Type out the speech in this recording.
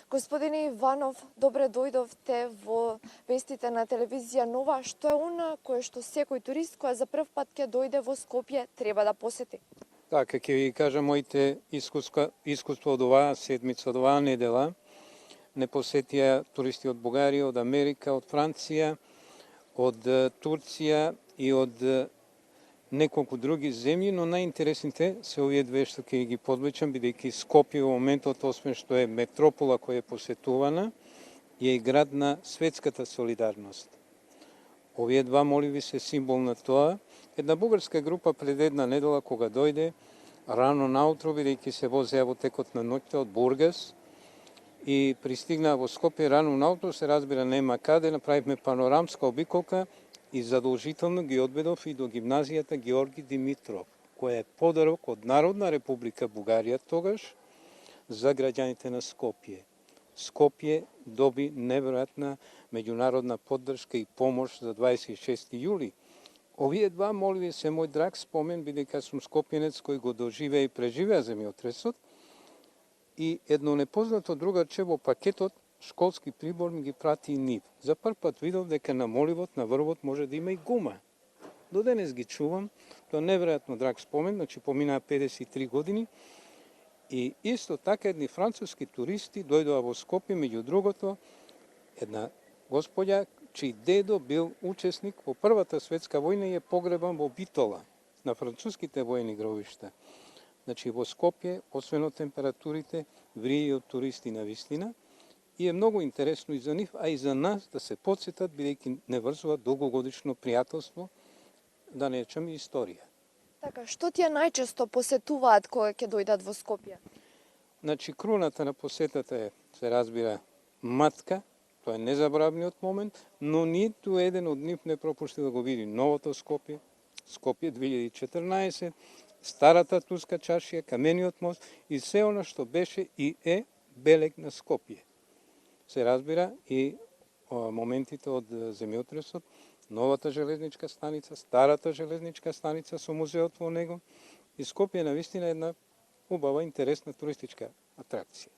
Господин Иванов, добре дојдовте во вестите на телевизија Нова. Што е она кое што секој турист која за прв пат ќе дојде во Скопје треба да посети? Така, ќе ви кажам моите искуство од оваа седмица, од оваа недела. Не посетија туристи од Бугарија, од Америка, од Франција, од Турција и од неколку други земји, но најинтересните се овие две што ќе ги подвечам, бидејќи Скопје во моментот, освен што е метропола која е посетувана, е и град на светската солидарност. Овие два моливи се символ на тоа. Една бугарска група пред една недела кога дојде рано наутро, бидејќи се возеа во текот на ноќта од Бургас и пристигнаа во Скопје рано наутро, се разбира нема каде, направивме панорамска обиколка и задолжително ги одведов и до гимназијата Георги Димитров, која е подарок од Народна република Бугарија тогаш за граѓаните на Скопје. Скопје доби неверојатна меѓународна поддршка и помош за 26. јули. Овие два моливи се мој драг спомен, бидејќи сум скопјенец кој го доживеа и преживеа земјотресот, и едно непознато другарче во пакетот школски прибор ми ги прати и нив. За прв пат видов дека на моливот, на врвот може да има и гума. До денес ги чувам, тоа неверојатно драг спомен, значи поминаа 53 години, и исто така едни француски туристи дојдоа во Скопје, меѓу другото, една господја чиј дедо бил учесник во Првата светска војна и е погребан во Битола, на француските војни гробишта. Значи во Скопје, освен од температурите, врие од туристи на вистина, и е многу интересно и за нив, а и за нас да се подсетат, бидејќи не врзува долгогодишно пријателство, да не речем и историја. Така, што тие најчесто посетуваат кога ќе дојдат во Скопје? Значи, круната на посетата е, се разбира, Матка, тоа е незабравниот момент, но ниту еден од нив не пропушти да го види новото Скопје, Скопје 2014, старата Турска чашија, Камениот мост и се она што беше и е белег на Скопје. Се разбира и моментите од земјотресот, новата железничка станица, старата железничка станица со музеот во него, и Скопје е навистина една убава, интересна туристичка атракција.